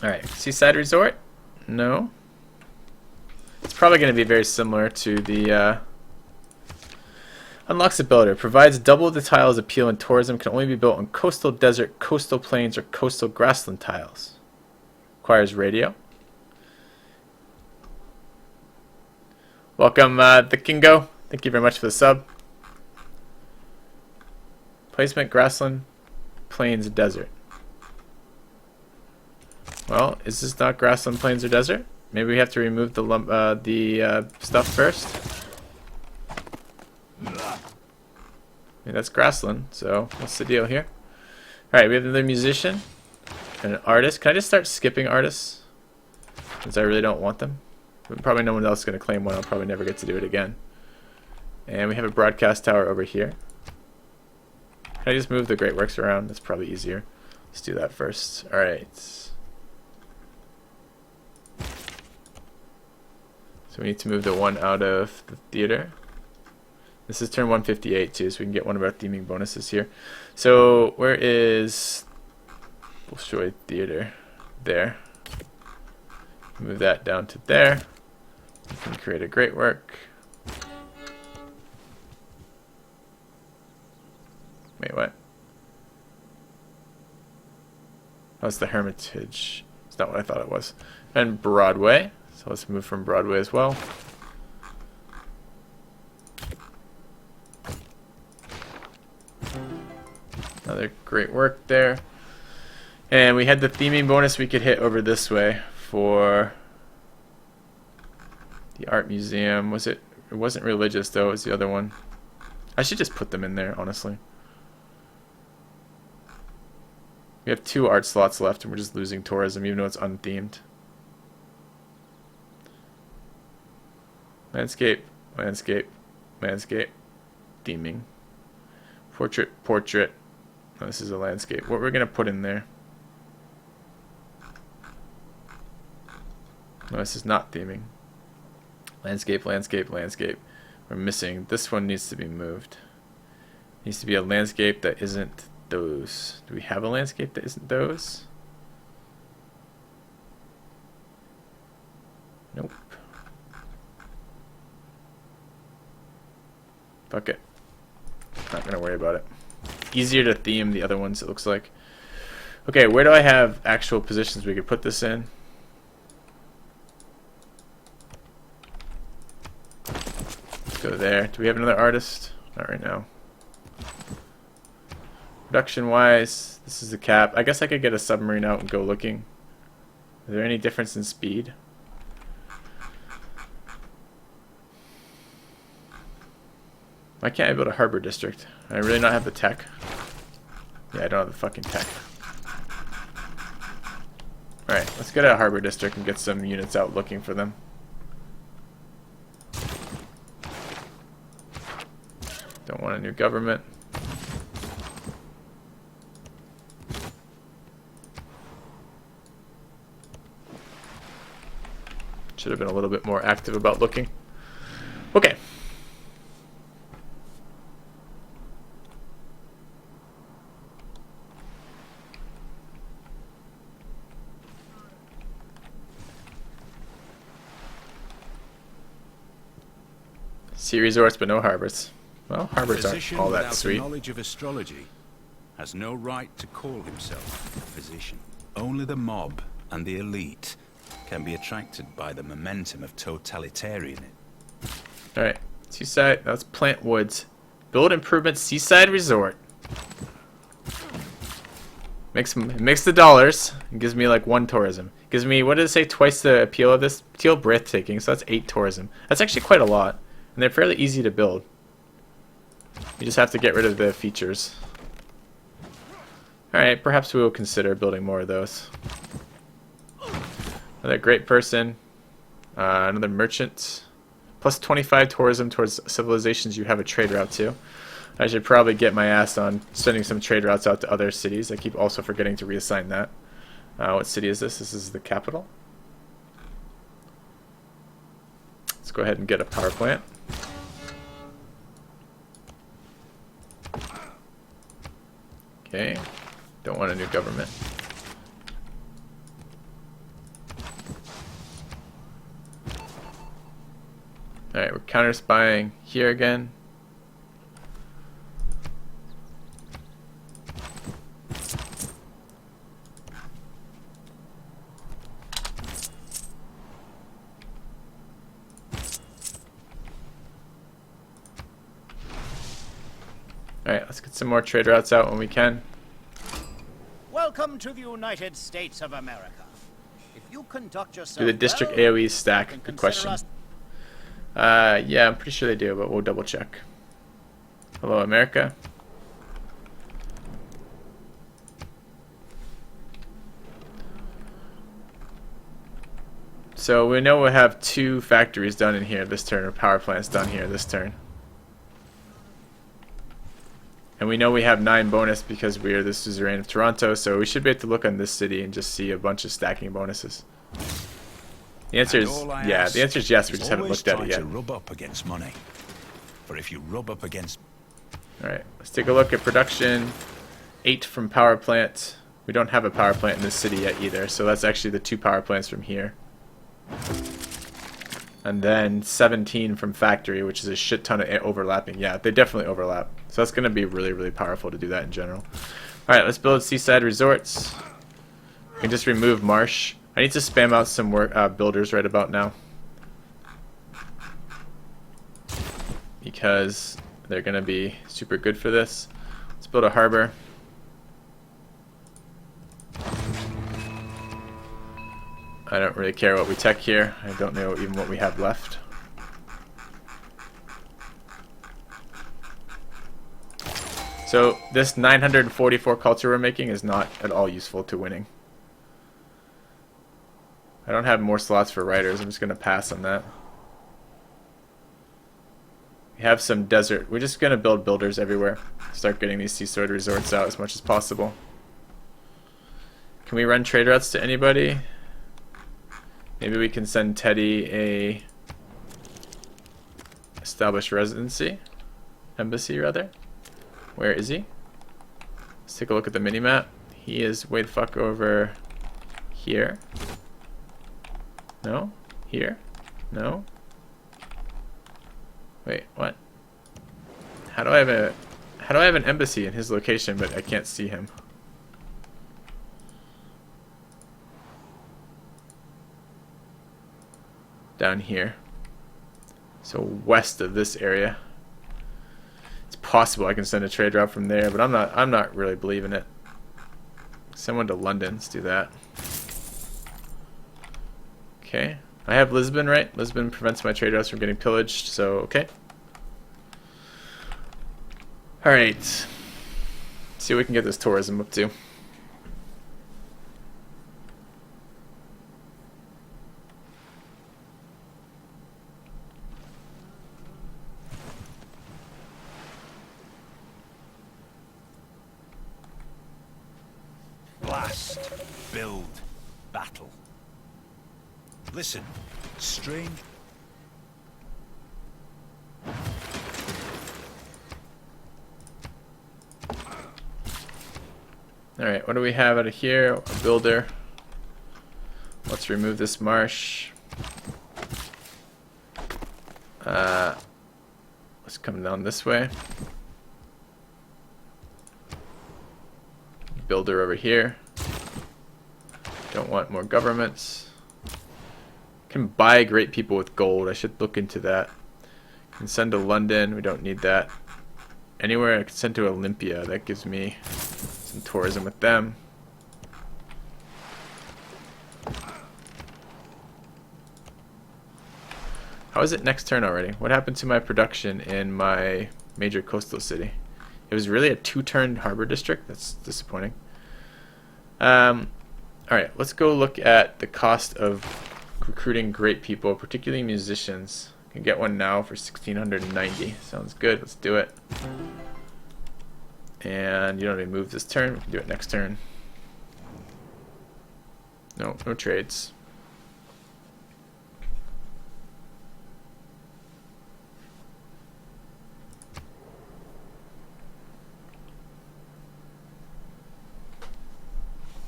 Alright, Seaside Resort? No. It's probably going to be very similar to the unlocks ability. Provides double the tiles appeal in tourism. Can only be built on coastal desert, coastal plains, or coastal grassland tiles. Requires radio. Welcome, the Kongo. Thank you very much for the sub. Placement, grassland, plains, desert. Well, is this not grassland, plains, or desert? Maybe we have to remove the stuff first. I mean, that's grassland, so what's the deal here? Alright, we have another musician and an artist. Can I just start skipping artists? Since I really don't want them. Probably no one else is going to claim one. I'll probably never get to do it again. And we have a broadcast tower over here. Can I just move the Great Works around? That's probably easier. Let's do that first. Alright. So we need to move the one out of the theater. This is turn 158 too, so we can get one of our theming bonuses here. So where is Bolshoi Theater? There. Move that down to there. We can create a Great Work. Wait, what? Oh, it's the Hermitage. It's not what I thought it was. And Broadway. So let's move from Broadway as well. Another Great Work there. And we had the theming bonus we could hit over this way for the art museum. Was it? It wasn't religious though. It was the other one. I should just put them in there, honestly. We have 2 art slots left, and we're just losing tourism, even though it's unthemed. Landscape, landscape, landscape, theming. Portrait, portrait. Oh, this is a landscape. What we're gonna put in there? No, this is not theming. Landscape, landscape, landscape. We're missing. This one needs to be moved. It needs to be a landscape that isn't those. Do we have a landscape that isn't those? Nope. Fuck it. Not gonna worry about it. Easier to theme the other ones, it looks like. Okay, where do I have actual positions we could put this in? Let's go there. Do we have another artist? Not right now. Production wise, this is the cap. I guess I could get a submarine out and go looking. Is there any difference in speed? Why can't I build a harbor district? I really not have the tech. Yeah, I don't have the fucking tech. Alright, let's get a harbor district and get some units out looking for them. Don't want a new government. Should have been a little bit more active about looking. Okay. Sea resorts, but no harbors. Well, harbors aren't all that sweet. Knowledge of astrology has no right to call himself a physician. Only the mob and the elite can be attracted by the momentum of totalitarianism. Alright, Seaside, let's plant woods. Build improvements, Seaside Resort. Makes the dollars. It gives me like 1 tourism. Gives me, what did it say, twice the appeal of this? Appeal breathtaking, so that's 8 tourism. That's actually quite a lot. And they're fairly easy to build. You just have to get rid of the features. Alright, perhaps we will consider building more of those. Another great person. Another merchant. Plus 25 tourism towards civilizations you have a trade route to. I should probably get my ass on sending some trade routes out to other cities. I keep also forgetting to reassign that. What city is this? This is the capital. Let's go ahead and get a power plant. Okay. Don't want a new government. counter spying here again. Alright, let's get some more trade routes out when we can. Welcome to the United States of America. If you conduct yourself Do the district well, AoE stack? you can Good consider question. us- Yeah, I'm pretty sure they do, but we'll double check. Hello, America. So we know we'll have 2 factories done in here this turn, or power plants done here this turn. And we know we have 9 bonus because we're the suzerain of Toronto, so we should be able to look on this city and just see a bunch of stacking bonuses. The answer is yeah. The answer is yes. We just haven't looked at it yet. To rub up against money. For if you rub up against... All right, let's take a look at production. 8 from power plant. We don't have a power plant in this city yet either, so that's actually the 2 power plants from here. And then 17 from factory, which is a shit ton of overlapping. Yeah, they definitely overlap. So that's going to be really, really powerful to do that in general. Alright, let's build Seaside Resorts. We can just remove Marsh. I need to spam out some work, builders right about now. Because they're going to be super good for this. Let's build a harbor. I don't really care what we tech here. I don't know even what we have left. So this 944 culture we're making is not at all useful to winning. I don't have more slots for writers. I'm just going to pass on that. We have some desert. We're just going to build builders everywhere. Start getting these seaside resorts out as much as possible. Can we run trade routes to anybody? Maybe we can send Teddy a established residency, embassy rather. Where is he? Let's take a look at the minimap. He is way the fuck over here. No? Here? No? Wait, what? How do I have an embassy in his location but I can't see him? Down here. So west of this area. It's possible I can send a trade route from there, but I'm not really believing it. Send one to London, let's do that. Okay. I have Lisbon, right? Lisbon prevents my trade routes from getting pillaged, so okay. Alright. See what we can get this tourism up to. Blast, build, battle. Listen, strange. Alright, what do we have out of here? A builder. Let's remove this marsh. Let's come down this way. Builder over here. Don't want more governments. Can buy great people with gold. I should look into that. Can send to London. We don't need that. Anywhere I can send to Olympia. That gives me some tourism with them. How is it next turn already? What happened to my production in my major coastal city? It was really a 2-turn harbor district? That's disappointing. Alright, let's go look at the cost of recruiting great people, particularly musicians. I can get one now for 1,690. Sounds good, let's do it. And you don't need to move this turn, we can do it next turn. No, no trades.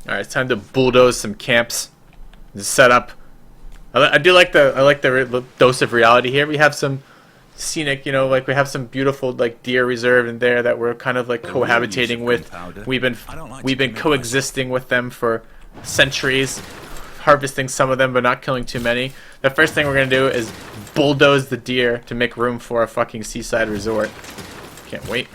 Alright, it's time to bulldoze some camps. Just set up. I do like the dose of reality here. We have some scenic, you know, like we have some beautiful like deer reserve in there that we're kind of like Well, real use cohabitating of with. gunpowder. We've been I don't like we've to been commit coexisting with them for centuries, harvesting some of them but not killing too many. The first thing we're gonna do is bulldoze the deer to make room for a fucking seaside resort. Can't wait.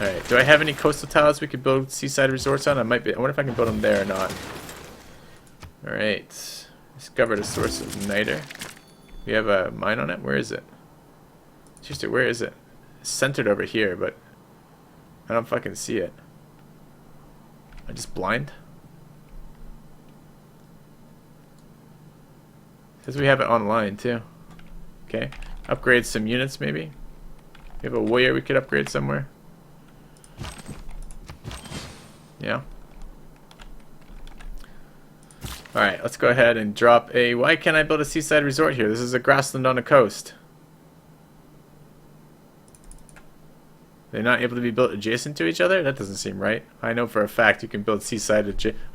Alright, do I have any coastal tiles we could build seaside resorts on? I wonder if I can build them there or not. Alright. Discovered a source of niter. We have a mine on it? Where is it? Seriously, where is it? It's centered over here, but I don't fucking see it. Am I just blind? Says we have it online too. Okay. Upgrade some units maybe? We have a warrior we could upgrade somewhere. Yeah. Alright, let's go ahead and drop a... Why can't I build a seaside resort here? This is a grassland on the coast. They're not able to be built adjacent to each other? That doesn't seem right. I know for a fact you can build seaside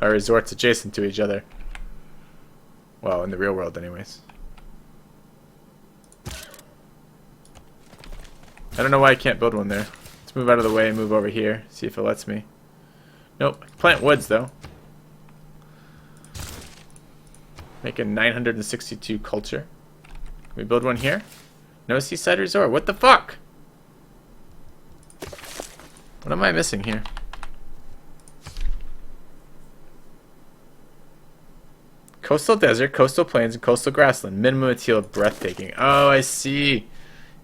resorts adjacent to each other. Well, in the real world anyways. I don't know why I can't build one there. Let's move out of the way and move over here. See if it lets me. Nope. Plant woods though. Making 962 culture. Can we build one here? No seaside resort. What the fuck? What am I missing here? Coastal desert, coastal plains, and coastal grassland. Minimum appeal breathtaking. Oh, I see.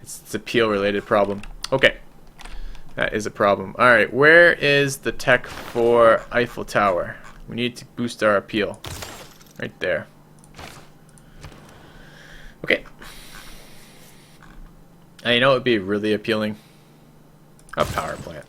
It's a appeal related problem. Okay. That is a problem. Alright, where is the tech for Eiffel Tower? We need to boost our appeal. Right there. Okay. You know what would be really appealing? A power plant.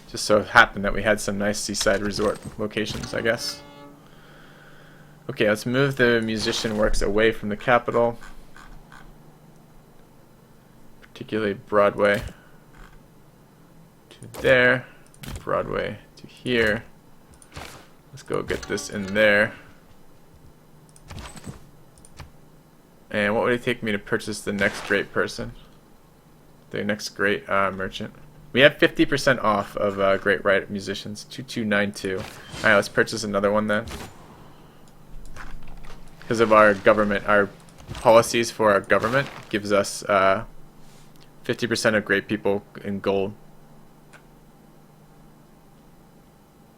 Just so happened that we had some nice seaside resort locations, I guess. Okay, let's move the musician works away from the capital. Particularly Broadway to there, Broadway to here. Let's go get this in there. And what would it take me to purchase the next great person? The next great merchant. We have 50% off of Great Right Musicians, 2292. Alright, let's purchase another one then. Because of our government, our policies for our government gives us 50% of great people in gold.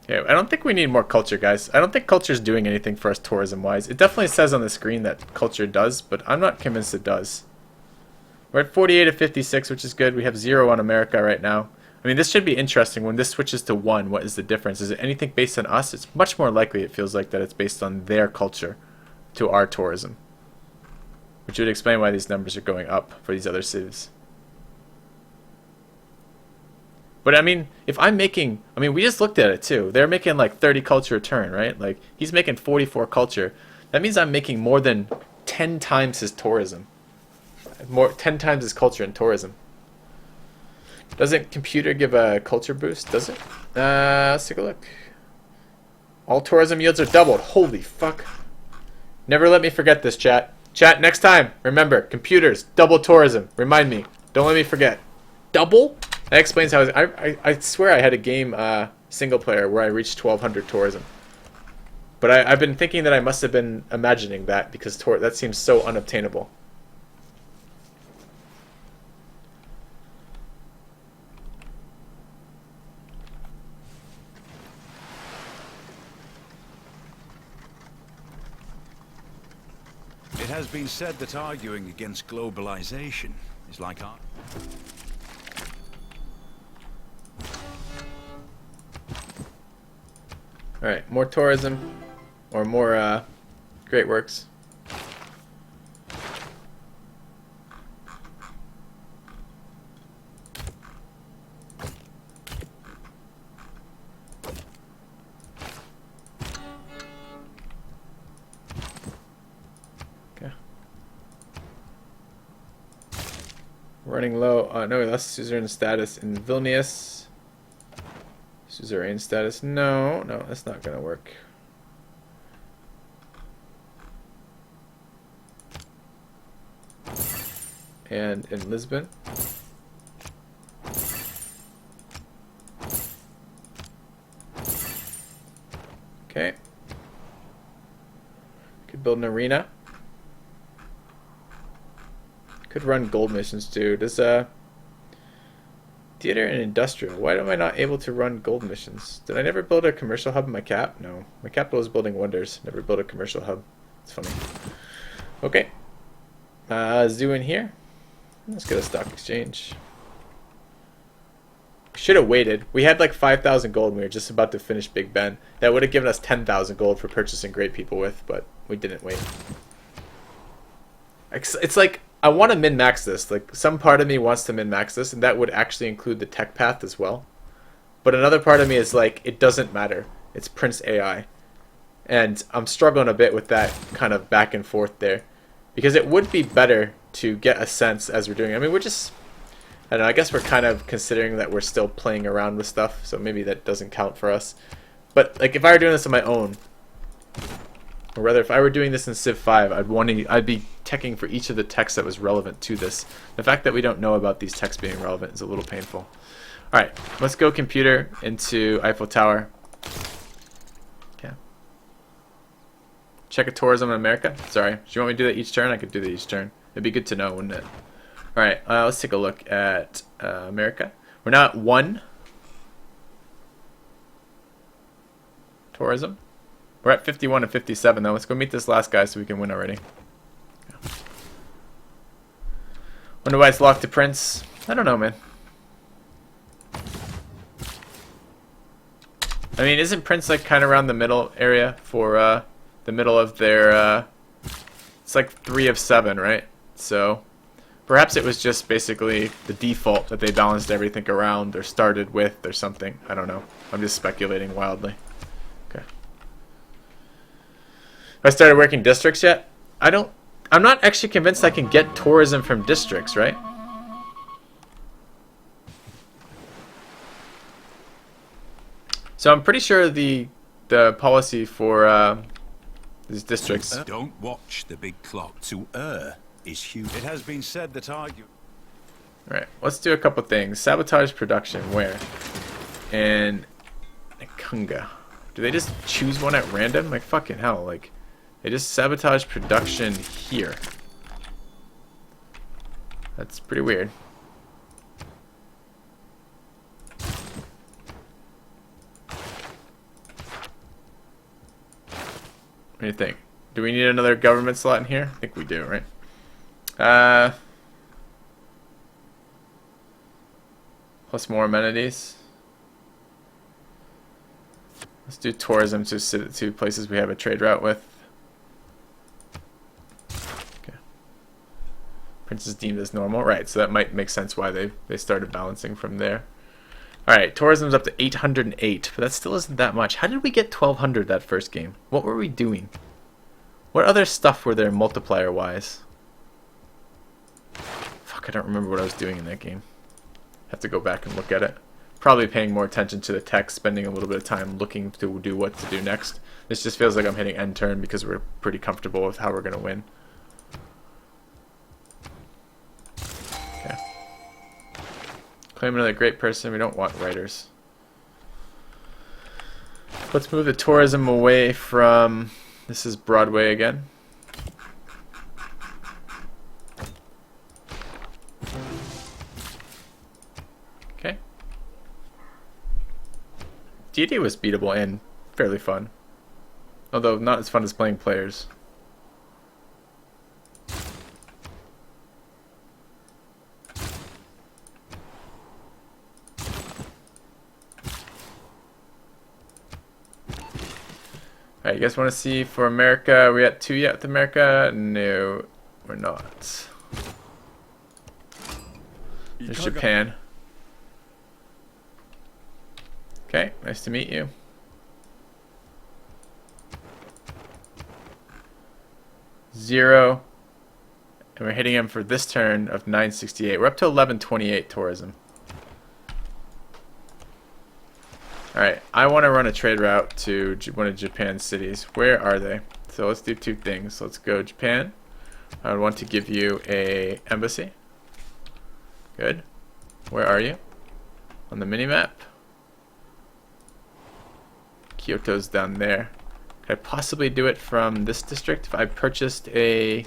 Yeah, I don't think we need more culture, guys. I don't think culture's doing anything for us tourism-wise. It definitely says on the screen that culture does, but I'm not convinced it does. We're at 48 of 56, which is good. We have 0 on America right now. I mean, this should be interesting. When this switches to 1, what is the difference? Is it anything based on us? It's much more likely, it feels like, that it's based on their culture to our tourism. Which would explain why these numbers are going up for these other cities. But I mean, if I'm making... I mean, we just looked at it too. They're making like 30 culture a turn, right? Like, he's making 44 culture. That means I'm making more than 10 times his tourism. 10 times his culture and tourism. Doesn't computer give a culture boost? Does it? Let's take a look. All tourism yields are doubled. Holy fuck. Never let me forget this, chat. Chat, next time, remember, computers, double tourism. Remind me. Don't let me forget. Double? That explains how... I swear I had a game, single player, where I reached 1200 tourism. But I've been thinking that I must have been imagining that, because that seems so unobtainable. It has been said that arguing against globalization is like art. Alright, more tourism, or more great works. running low. No, we lost suzerain status in Vilnius. Suzerain status. No, that's not gonna work. And in Lisbon. Okay. Could build an arena. Could run gold missions too. Does theater and industrial. Why am I not able to run gold missions? Did I never build a commercial hub in my cap? No. My capital is building wonders. Never built a commercial hub. It's funny. Okay. Zoo in here. Let's get a stock exchange. Should have waited. We had like 5,000 gold and we were just about to finish Big Ben. That would have given us 10,000 gold for purchasing great people with, but we didn't wait. It's like, I want to min-max this. Like, some part of me wants to min-max this, and that would actually include the tech path as well. But another part of me is like, it doesn't matter. It's Prince AI. And I'm struggling a bit with that kind of back and forth there. Because it would be better to get a sense as we're doing it. I mean, we're just... I don't know, I guess we're kind of considering that we're still playing around with stuff, so maybe that doesn't count for us. But, like, if I were doing this on my own, or rather, if I were doing this in Civ 5, I'd be teching for each of the techs that was relevant to this. The fact that we don't know about these techs being relevant is a little painful. Alright, let's go computer into Eiffel Tower. Okay. Check a tourism in America. Sorry, do you want me to do that each turn? I could do that each turn. It'd be good to know, wouldn't it? Alright, let's take a look at America. We're now at 1. Tourism. We're at 51 and 57 though. Let's go meet this last guy so we can win already. Yeah. Wonder why it's locked to Prince. I don't know, man. I mean, isn't Prince like kind of around the middle area for the middle of their... it's like 3 of 7, right? So... perhaps it was just basically the default that they balanced everything around or started with or something. I don't know. I'm just speculating wildly. Okay. Have I started working districts yet? I'm not actually convinced I can get tourism from districts, right? So I'm pretty sure the policy for these districts... Don't watch the big clock. To err is huge. It has been said that Right, let's do a couple things. Sabotage production, where? In Kongo. Do they just choose one at random? Like, fucking hell, like, they just sabotage production here. That's pretty weird. What do you think? Do we need another government slot in here? I think we do, right? Plus more amenities. Let's do tourism to places we have a trade route with. Okay. Prince is deemed as normal. Right, so that might make sense why they started balancing from there. Alright, tourism's up to 808, but that still isn't that much. How did we get 1200 that first game? What were we doing? What other stuff were there multiplier-wise? Fuck, I don't remember what I was doing in that game. Have to go back and look at it. Probably paying more attention to the text, spending a little bit of time looking to do what to do next. This just feels like I'm hitting end turn because we're pretty comfortable with how we're going to win. Okay. Claim another great person. We don't want writers. Let's move the tourism away from... This is Broadway again. Okay. D&D was beatable and fairly fun. Although not as fun as playing players. Alright, you guys want to see for America? Are we at 2 yet with America? No, we're not. There's Japan. Okay, nice to meet you. Zero And we're hitting him for this turn of 968. We're up to 1128 tourism. Alright, I want to run a trade route to one of Japan's cities. Where are they? So let's do two things. Let's go Japan. I would want to give you a embassy. Good. Where are you? On the minimap. Kyoto's down there. Could I possibly do it from this district? If I purchased a...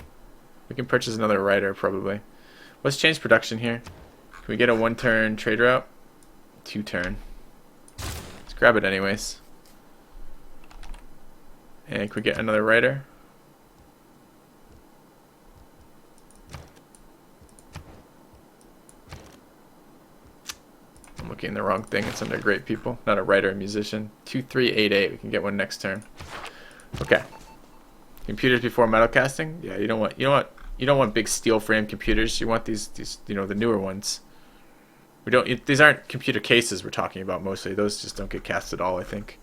We can purchase another writer, probably. Let's change production here. Can we get a one-turn trade route? Two-turn. Let's grab it anyways. And can we get another writer? I'm looking at the wrong thing. It's under great people. Not a writer, a musician. 2388. We can get one next turn. Okay. Computers before metal casting? Yeah, you don't want big steel frame computers. You want these the newer ones. These aren't computer cases we're talking about mostly. Those just don't get cast at all, I think.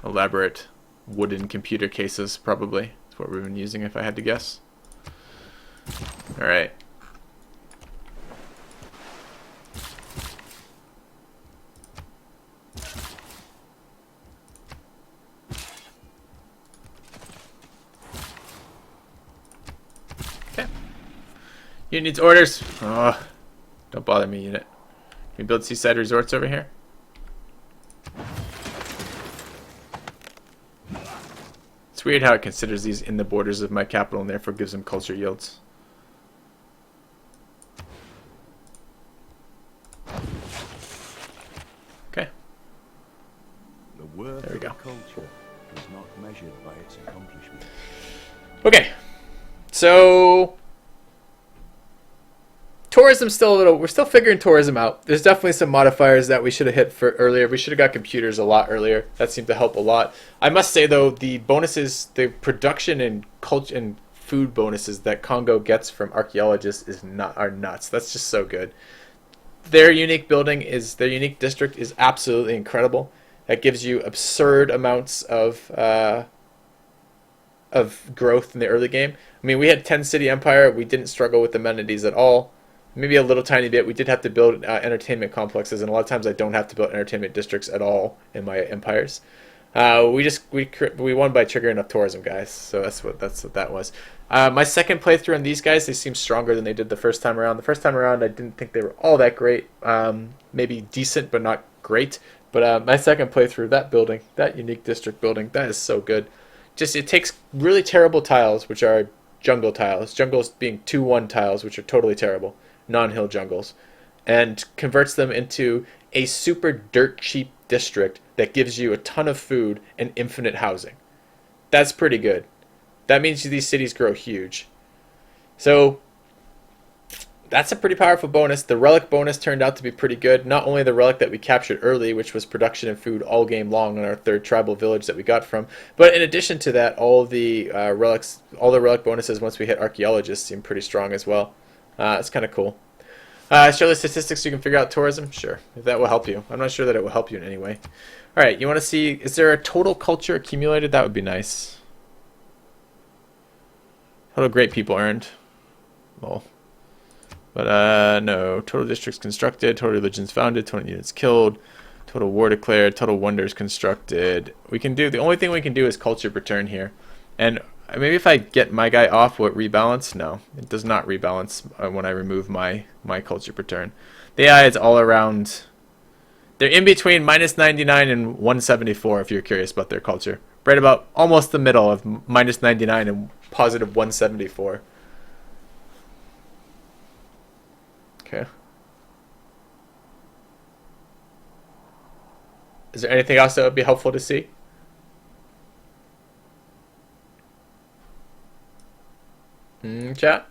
Elaborate wooden computer cases probably. That's what we've been using if I had to guess. All right. Unit needs orders. Oh, don't bother me, unit. Can we build Seaside resorts over here? It's weird how it considers these in the borders of my capital and therefore gives them culture yields. Okay. The worth there we go. of culture is not measured by its accomplishment. Okay. So tourism's still we're still figuring tourism out. There's definitely some modifiers that we should have hit for earlier. We should have got computers a lot earlier. That seemed to help a lot. I must say though, the bonuses, the production and culture and food bonuses that Kongo gets from archaeologists are nuts. That's just so good. Their unique district is absolutely incredible. That gives you absurd amounts of growth in the early game. I mean, we had 10 city empire. We didn't struggle with amenities at all. Maybe a little tiny bit. We did have to build entertainment complexes, and a lot of times I don't have to build entertainment districts at all in my empires. We won by triggering up tourism, guys. So that's what that was. My second playthrough on these guys, they seem stronger than they did the first time around. The first time around, I didn't think they were all that great. Maybe decent, but not great. But my second playthrough, that building, that unique district building, that is so good. Just it takes really terrible tiles, which are jungle tiles. Jungles being 2-1 tiles, which are totally terrible. Non-hill jungles, and converts them into a super dirt cheap district that gives you a ton of food and infinite housing. That's pretty good. That means these cities grow huge. So that's a pretty powerful bonus. The relic bonus turned out to be pretty good. Not only the relic that we captured early, which was production and food all game long on our third tribal village that we got from, but in addition to that, all the relic bonuses once we hit archaeologists seem pretty strong as well. It's kind of cool. Show the statistics so you can figure out tourism? Sure, if that will help you. I'm not sure that it will help you in any way. Alright, you want to see, is there a total culture accumulated? That would be nice. Total great people earned. Lol. But no, total districts constructed, total religions founded, total units killed, total war declared, total wonders constructed. The only thing we can do is culture per turn here. And maybe if I get my guy off, will it rebalance? No, it does not rebalance when I remove my culture per turn. The AI is all around. They're in between -99 and 174 if you're curious about their culture. Right about almost the middle of -99 and positive 174. Okay. Is there anything else that would be helpful to see? Chat?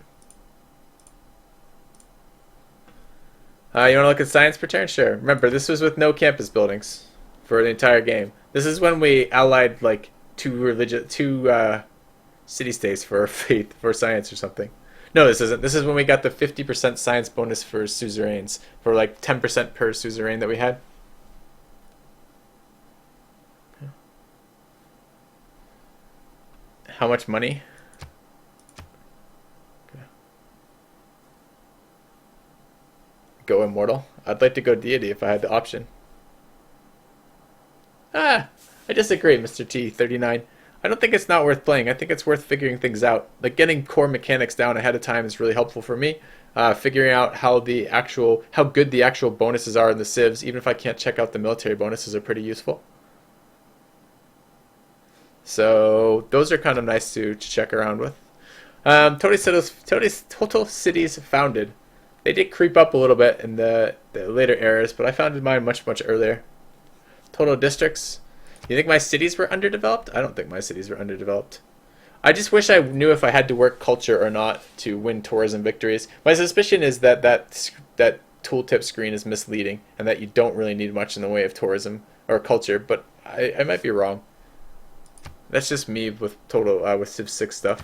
You want to look at science per turn? Sure. Remember, this was with no campus buildings for the entire game. This is when we allied like two city-states for faith, for science or something. No, this isn't. This is when we got the 50% science bonus for suzerains, for like 10% per suzerain that we had. How much money? go immortal. I'd like to go deity if I had the option. Ah, I disagree, Mr. T39. I don't think it's not worth playing. I think it's worth figuring things out. Like getting core mechanics down ahead of time is really helpful for me. Figuring out how good the actual bonuses are in the civs, even if I can't check out the military bonuses, are pretty useful. So those are kind of nice to check around with. Total cities founded. They did creep up a little bit in the later eras, but I founded mine much earlier. Total districts. You think my cities were underdeveloped? I don't think my cities were underdeveloped. I just wish I knew if I had to work culture or not to win tourism victories. My suspicion is that tooltip screen is misleading and that you don't really need much in the way of tourism or culture, but I might be wrong. That's just me with with Civ 6 stuff.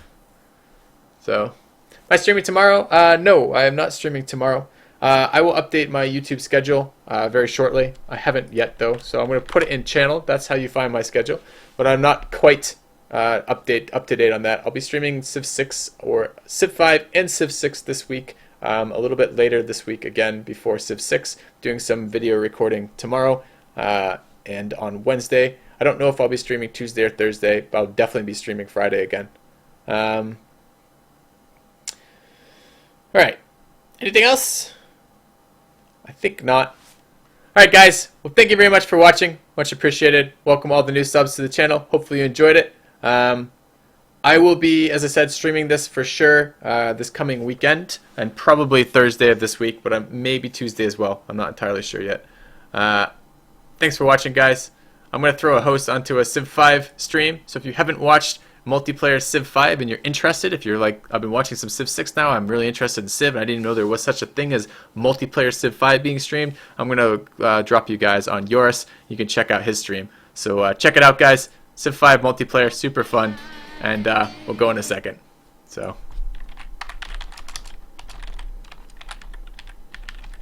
So, am I streaming tomorrow? No, I am not streaming tomorrow. I will update my YouTube schedule very shortly. I haven't yet though, so I'm going to put it in channel. That's how you find my schedule. But I'm not quite up to date on that. I'll be streaming Civ 6 or Civ 5 and Civ 6 this week. A little bit later this week again before Civ 6. Doing some video recording tomorrow and on Wednesday. I don't know if I'll be streaming Tuesday or Thursday, but I'll definitely be streaming Friday again. All right. Anything else? I think not. Alright guys, well thank you very much for watching. Much appreciated. Welcome all the new subs to the channel. Hopefully you enjoyed it. I will be, as I said, streaming this for sure this coming weekend and probably Thursday of this week, but maybe Tuesday as well. I'm not entirely sure yet. Thanks for watching guys. I'm going to throw a host onto a Civ 5 stream, so if you haven't watched multiplayer Civ 5 and you're interested, if you're like, I've been watching some Civ 6 now, I'm really interested in Civ and I didn't know there was such a thing as multiplayer Civ 5 being streamed, I'm going to drop you guys on Yoris. You can check out his stream. So check it out guys. Civ 5 multiplayer, super fun, and we'll go in a second. So